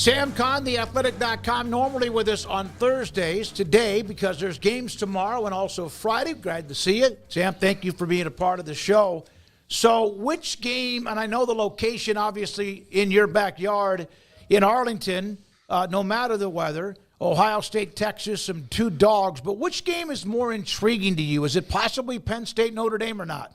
Sam Kahn, theathletic.com, normally with us on Thursdays. Today, because there's games tomorrow and also Friday. Glad to see you. Sam, thank you for being a part of the show. So which game, and I know the location obviously in your backyard in Arlington, no matter the weather, Ohio State, Texas, some two dogs, but which game is more intriguing to you? Is it possibly Penn State, Notre Dame or not?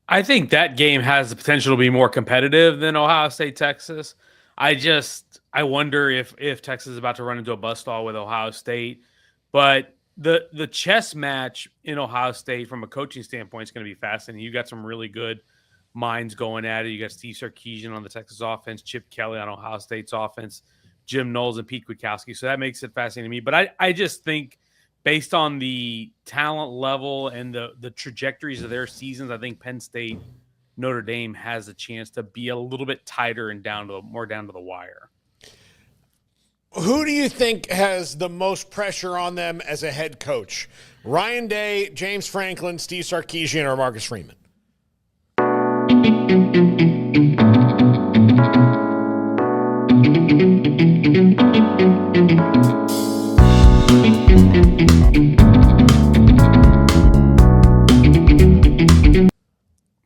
I think that game has the potential to be more competitive than Ohio State, Texas. I wonder if Texas is about to run into a buzzsaw with Ohio State, but the chess match in Ohio State from a coaching standpoint is going to be fascinating. You got some really good minds going at it. You got Steve Sarkisian on the Texas offense, Chip Kelly on Ohio State's offense, Jim Knowles and Pete Kwiatkowski. So that makes it fascinating to me. But I just think based on the talent level and the trajectories of their seasons, I think Penn State, Notre Dame has a chance to be a little bit tighter and more down to the wire. Who do you think has the most pressure on them as a head coach? Ryan Day, James Franklin, Steve Sarkisian, or Marcus Freeman?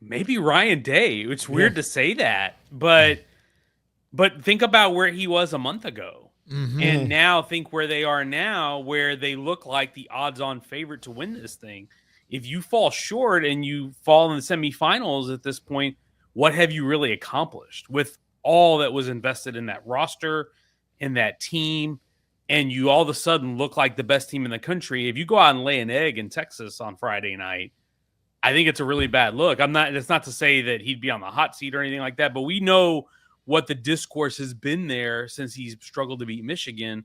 Maybe Ryan Day. It's weird to say that, but think about where he was a month ago. Mm-hmm. And now think where they are now, where they look like the odds-on favorite to win this thing. If you fall short and you fall in the semifinals at this point, what have you really accomplished with all that was invested in that roster, in that team, and you all of a sudden look like the best team in the country? If you go out and lay an egg in Texas on Friday night, I think it's a really bad look. It's not to say that he'd be on the hot seat or anything like that, but we know what the discourse has been there since he's struggled to beat Michigan.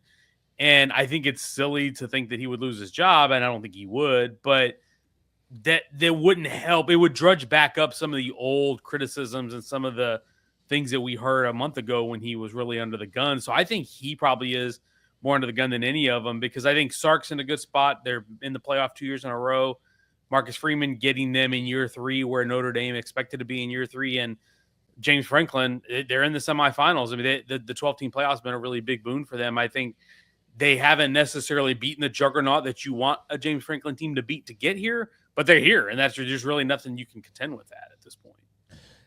And I think it's silly to think that he would lose his job, and I don't think he would, but that wouldn't help. It would drudge back up some of the old criticisms and some of the things that we heard a month ago when he was really under the gun. So I think he probably is more under the gun than any of them, because I think Sark's in a good spot. They're in the playoff 2 years in a row. Marcus Freeman getting them in year 3 where Notre Dame expected to be in year 3, and James Franklin, they're in the semifinals. I mean, the 12-team playoffs has been a really big boon for them. I think they haven't necessarily beaten the juggernaut that you want a James Franklin team to beat to get here, but they're here, and there's really nothing you can contend with that at this point.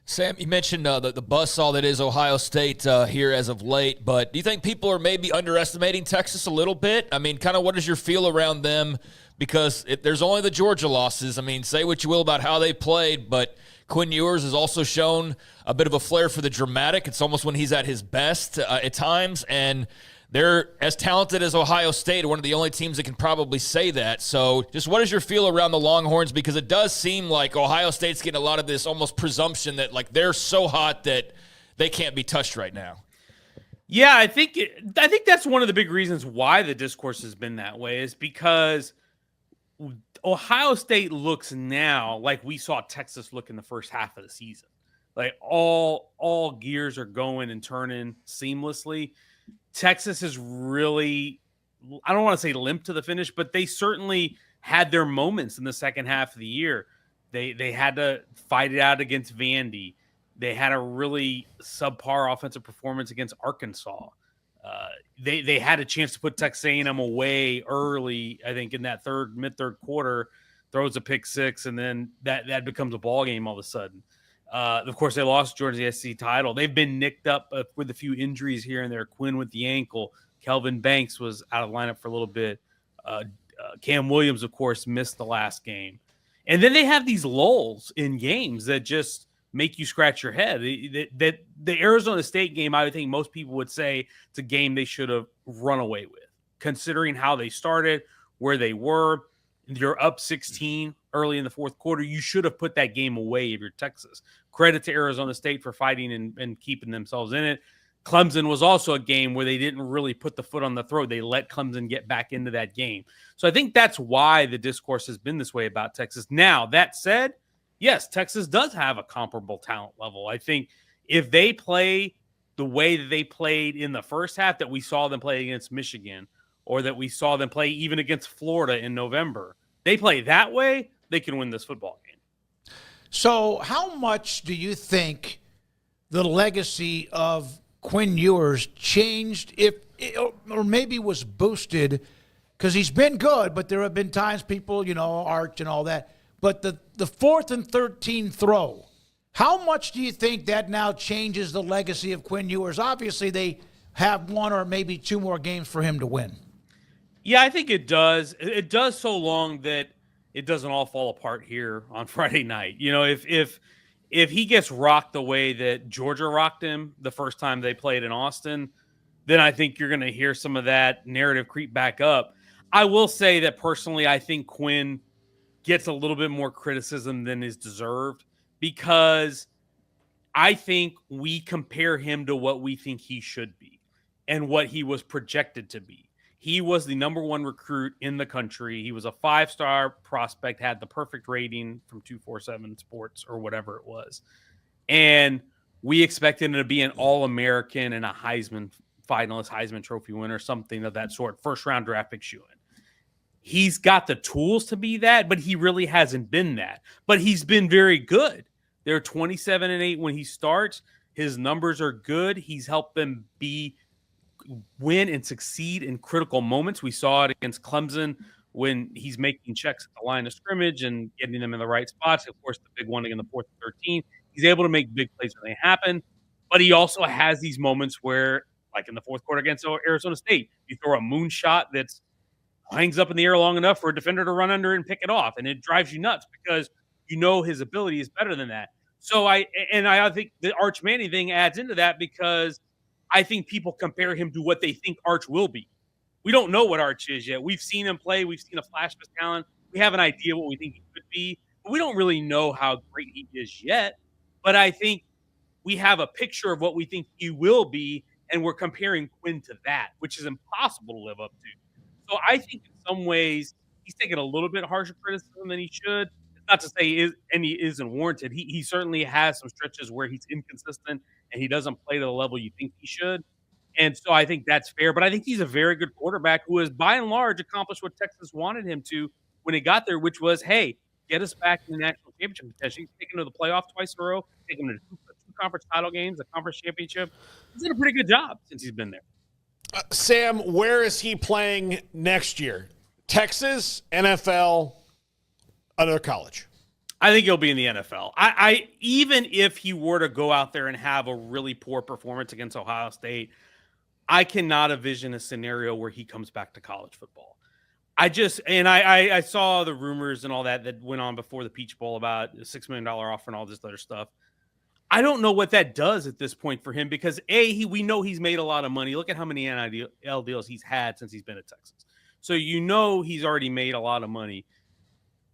Sam, you mentioned the buzzsaw that is Ohio State here as of late, but do you think people are maybe underestimating Texas a little bit? I mean, kind of what is your feel around them? Because there's only the Georgia losses. I mean, say what you will about how they played, but Quinn Ewers has also shown a bit of a flair for the dramatic. It's almost when he's at his best at times, and they're as talented as Ohio State, one of the only teams that can probably say that. So just what is your feel around the Longhorns? Because it does seem like Ohio State's getting a lot of this almost presumption that like they're so hot that they can't be touched right now. Yeah, I think that's one of the big reasons why the discourse has been that way, is because Ohio State looks now like we saw Texas look in the first half of the season. Like all gears are going and turning seamlessly. Texas is really, I don't want to say limp to the finish, but they certainly had their moments in the second half of the year. They had to fight it out against Vandy. They had a really subpar offensive performance against Arkansas. They had a chance to put Texas A&M away early, I think, in that mid-third quarter, throws a pick six, and then that becomes a ball game all of a sudden. Of course, they lost Georgia's SEC title. They've been nicked up with a few injuries here and there. Quinn with the ankle. Kelvin Banks was out of lineup for a little bit. Cam Williams, of course, missed the last game. And then they have these lulls in games that just make you scratch your head. The Arizona State game, I would think most people would say it's a game they should have run away with, considering how they started, where they were. You're up 16 early in the fourth quarter. You should have put that game away if you're Texas. Credit to Arizona State for fighting and keeping themselves in it. Clemson was also a game where they didn't really put the foot on the throat. They let Clemson get back into that game. So I think that's why the discourse has been this way about Texas. Now, that said, yes, Texas does have a comparable talent level. I think if they play the way that they played in the first half that we saw them play against Michigan, or that we saw them play even against Florida in November, they play that way, they can win this football game. So how much do you think the legacy of Quinn Ewers changed, or maybe was boosted, because he's been good, but there have been times people, Arch and all that. But the 4th and 13 throw, how much do you think that now changes the legacy of Quinn Ewers? Obviously, they have 1 or maybe 2 more games for him to win. Yeah, I think it does. It does so long that it doesn't all fall apart here on Friday night. If he gets rocked the way that Georgia rocked him the first time they played in Austin, then I think you're going to hear some of that narrative creep back up. I will say that personally, I think Quinn gets a little bit more criticism than is deserved, because I think we compare him to what we think he should be and what he was projected to be. He was the number 1 recruit in the country. He was a 5-star prospect, had the perfect rating from 247 Sports or whatever it was. And we expected him to be an All-American and a Heisman finalist, Heisman Trophy winner, something of that sort, first-round draft pick shoo-in. He's got the tools to be that, but he really hasn't been that. But he's been very good. They're 27-8 when he starts. His numbers are good. He's helped them win and succeed in critical moments. We saw it against Clemson when he's making checks at the line of scrimmage and getting them in the right spots. Of course, the big one in the 4th and 13. He's able to make big plays when they happen. But he also has these moments where, like in the 4th quarter against Arizona State, you throw a moonshot that's hangs up in the air long enough for a defender to run under it and pick it off. And it drives you nuts because his ability is better than that. So I think the Arch Manning thing adds into that, because I think people compare him to what they think Arch will be. We don't know what Arch is yet. We've seen him play. We've seen a flash of his talent. We have an idea what we think he could be, but we don't really know how great he is yet. But I think we have a picture of what we think he will be, and we're comparing Quinn to that, which is impossible to live up to. So I think in some ways he's taken a little bit harsher criticism than he should. It's not to say he isn't warranted. He certainly has some stretches where he's inconsistent and he doesn't play to the level you think he should. And so I think that's fair. But I think he's a very good quarterback who has, by and large, accomplished what Texas wanted him to when he got there, which was, hey, get us back in the national championship potentially. Take him to the playoff twice in a row. Take him to two conference title games, a conference championship. He's done a pretty good job since he's been there. Sam, where is he playing next year? Texas, NFL, other college? I think he'll be in the NFL. I even if he were to go out there and have a really poor performance against Ohio State, I cannot envision a scenario where he comes back to college football. I saw the rumors and all that went on before the Peach Bowl about a $6 million offer and all this other stuff. I don't know what that does at this point for him, because we know he's made a lot of money. Look at how many NIL deals he's had since he's been at Texas. So he's already made a lot of money.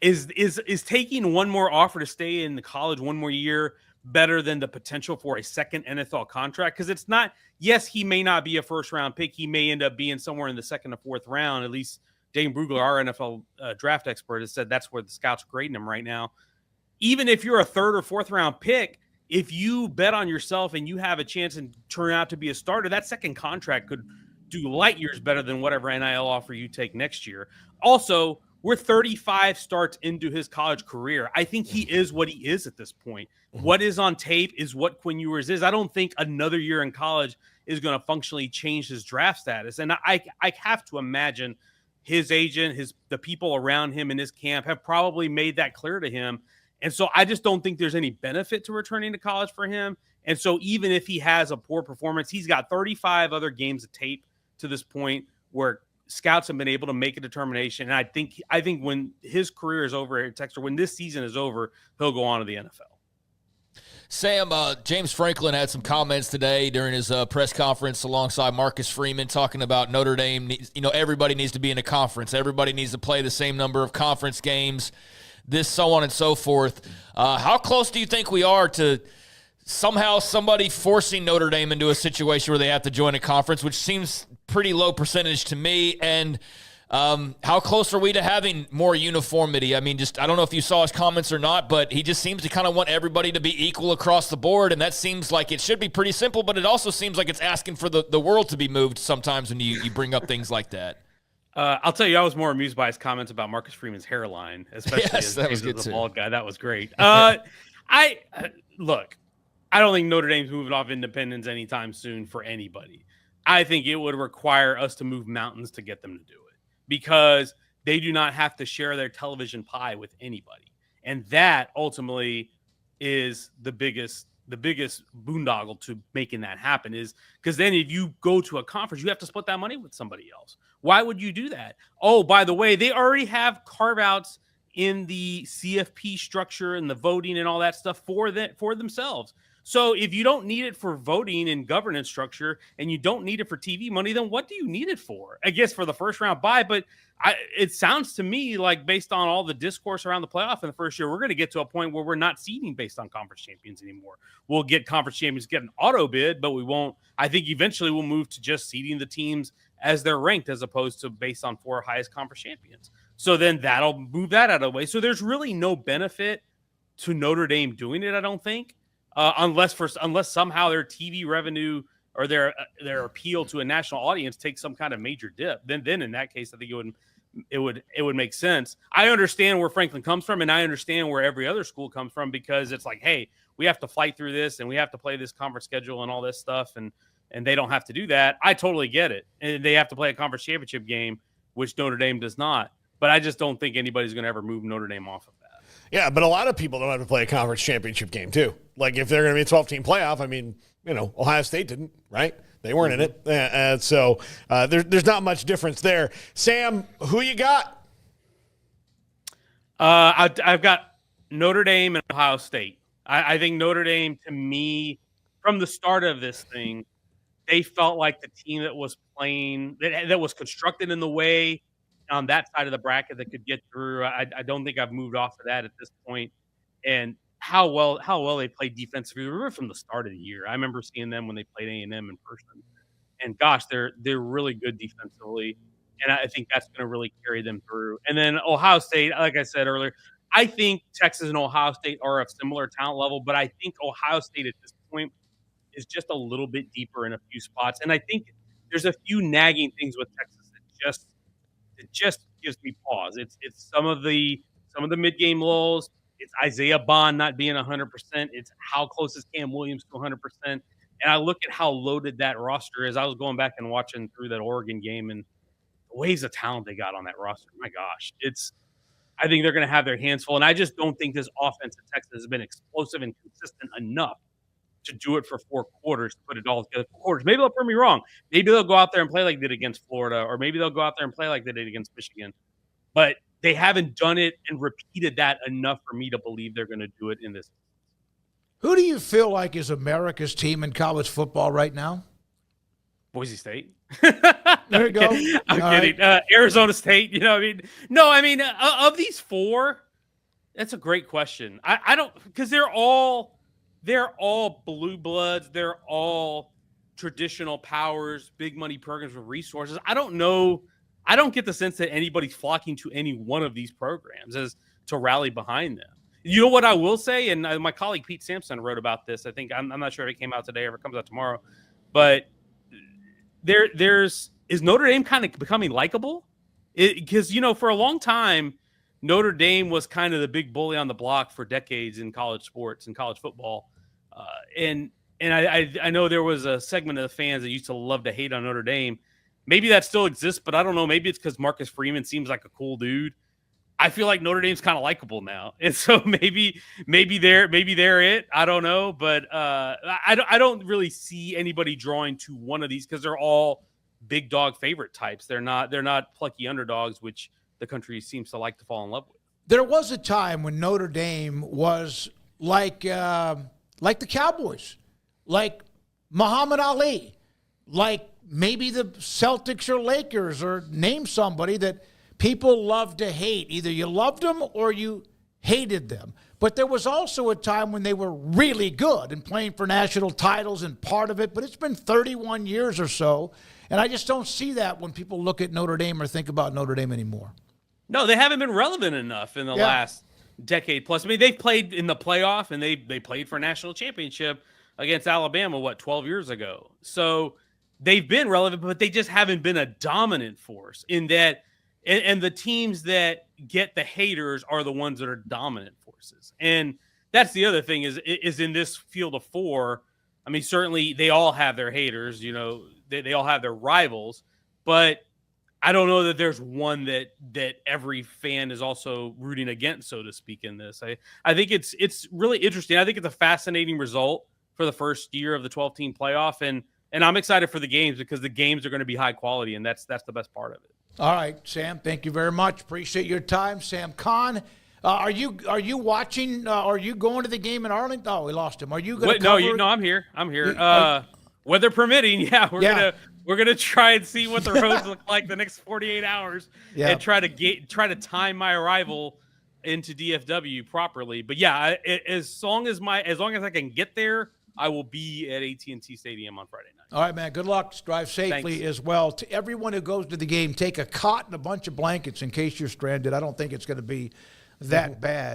Is taking one more offer to stay in the college one more year better than the potential for a second NFL contract? Because it's not, yes, he may not be a first-round pick. He may end up being somewhere in the 2nd or 4th round. At least Dane Brugler, our NFL draft expert, has said that's where the scouts are grading him right now. Even if you're a 3rd or 4th round pick, if you bet on yourself and you have a chance and turn out to be a starter, that second contract could do light years better than whatever NIL offer you take next year. Also, we're 35 starts into his college career. I think he is what he is at this point. What is on tape is what Quinn Ewers is. I don't think another year in college is going to functionally change his draft status. And I have to imagine his agent, the people around him in his camp have probably made that clear to him. And so I just don't think there's any benefit to returning to college for him. And so even if he has a poor performance, he's got 35 other games of tape to this point where scouts have been able to make a determination. And I think when his career is over at Texas, or when this season is over, he'll go on to the NFL. Sam, James Franklin had some comments today during his press conference alongside Marcus Freeman, talking about Notre Dame. Everybody needs to be in a conference. Everybody needs to play the same number of conference games, this, so on and so forth. How close do you think we are to somehow somebody forcing Notre Dame into a situation where they have to join a conference, which seems pretty low percentage to me? And how close are we to having more uniformity? I mean, I don't know if you saw his comments or not, but he just seems to kind of want everybody to be equal across the board, and that seems like it should be pretty simple, but it also seems like it's asking for the world to be moved sometimes when you bring up things like that. I'll tell you, I was more amused by his comments about Marcus Freeman's hairline, especially yes, that was good the too. bald guy. That was great. Look, I don't think Notre Dame's moving off independence anytime soon for anybody. I think it would require us to move mountains to get them to do it because they do not have to share their television pie with anybody. And that ultimately is the biggest boondoggle to making that happen, is because then if you go to a conference, you have to split that money with somebody else. Why would you do that? Oh, by the way, they already have carve outs in the CFP structure and the voting and all that stuff for themselves. So if you don't need it for voting and governance structure and you don't need it for TV money, then what do you need it for? I guess for the first round bye, but it sounds to me like based on all the discourse around the playoff in the first year, we're going to get to a point where we're not seeding based on conference champions anymore. We'll get conference champions get an auto bid, but we won't. I think eventually we'll move to just seeding the teams as they're ranked as opposed to based on 4 highest conference champions. So then that'll move that out of the way. So there's really no benefit to Notre Dame doing it, I don't think. Unless somehow their TV revenue or their appeal to a national audience takes some kind of major dip, then in that case, I think it would make sense. I understand where Franklin comes from, and I understand where every other school comes from because it's like, hey, we have to fight through this, and we have to play this conference schedule and all this stuff, and they don't have to do that. I totally get it, and they have to play a conference championship game, which Notre Dame does not. But I just don't think anybody's going to ever move Notre Dame off of that. Yeah, but a lot of people don't have to play a conference championship game, too. Like, if they're going to be a 12-team playoff, I mean, Ohio State didn't, right? They weren't in it. So there's not much difference there. Sam, who you got? I've got Notre Dame and Ohio State. I think Notre Dame, to me, from the start of this thing, they felt like the team that was playing, that was constructed in the way on that side of the bracket that could get through. I don't think I've moved off of that at this point. And how well they played defensively. Remember from the start of the year, I remember seeing them when they played A&M in person. And gosh, they're really good defensively. And I think that's going to really carry them through. And then Ohio State, like I said earlier, I think Texas and Ohio State are of similar talent level, but I think Ohio State at this point is just a little bit deeper in a few spots. And I think there's a few nagging things with Texas that just gives me pause. It's some of the mid-game lulls. It's Isaiah Bond not being 100%. It's how close is Cam Williams to 100%. And I look at how loaded that roster is. I was going back and watching through that Oregon game, and the waves of talent they got on that roster, my gosh. I think they're going to have their hands full. And I just don't think this offense in Texas has been explosive and consistent enough to do it for 4 quarters, to put it all together for quarters. Maybe they'll prove me wrong. Maybe they'll go out there and play like they did against Florida, or maybe they'll go out there and play like they did against Michigan. But they haven't done it and repeated that enough for me to believe they're going to do it in this. Who do you feel like is America's team in college football right now? Boise State. There you go. I'm kidding. Right. Arizona State. No, I mean, of these 4, that's a great question. I don't, because they're all blue bloods. They're all traditional powers, big money programs with resources. I don't know. I don't get the sense that anybody's flocking to any one of these programs as to rally behind them. You know what I will say, and my colleague Pete Sampson wrote about this. I think I'm not sure if it came out today or if it comes out tomorrow, but is Notre Dame kind of becoming likable? Because for a long time, Notre Dame was kind of the big bully on the block for decades in college sports and college football. And I know there was a segment of the fans that used to love to hate on Notre Dame. Maybe that still exists, but I don't know. Maybe it's because Marcus Freeman seems like a cool dude. I feel like Notre Dame's kind of likable now, and so maybe they're it. I don't know, but I don't really see anybody drawing to one of these because they're all big dog favorite types. They're not plucky underdogs, which the country seems to like to fall in love with. There was a time when Notre Dame was like the Cowboys, like Muhammad Ali, like maybe the Celtics or Lakers, or name somebody that people love to hate. Either you loved them or you hated them. But there was also a time when they were really good and playing for national titles and part of it. But it's been 31 years or so, and I just don't see that when people look at Notre Dame or think about Notre Dame anymore. No, they haven't been relevant enough in the last decade plus. I mean, they've played in the playoff, and they played for a national championship against Alabama, 12 years ago. So they've been relevant, but they just haven't been a dominant force in that. And the teams that get the haters are the ones that are dominant forces. And that's the other thing is in this field of four. I mean, certainly they all have their haters, they all have their rivals, but I don't know that there's one that every fan is also rooting against, so to speak, in this. I think it's really interesting. I think it's a fascinating result for the first year of the 12-team playoff, and I'm excited for the games because the games are going to be high quality, and that's the best part of it. All right, Sam, thank you very much. Appreciate your time. Sam Kahn, are you watching? Are you going to the game in Arlington? Oh, we lost him. Are you going to cover? No, I'm here. Weather permitting, we're gonna try and see what the roads look like the next 48 hours, and try to time my arrival into DFW properly. But yeah, as long as I can get there, I will be at AT&T Stadium on Friday night. All right, man. Good luck. Drive safely as well. To everyone who goes to the game, take a cot and a bunch of blankets in case you're stranded. I don't think it's going to be that bad.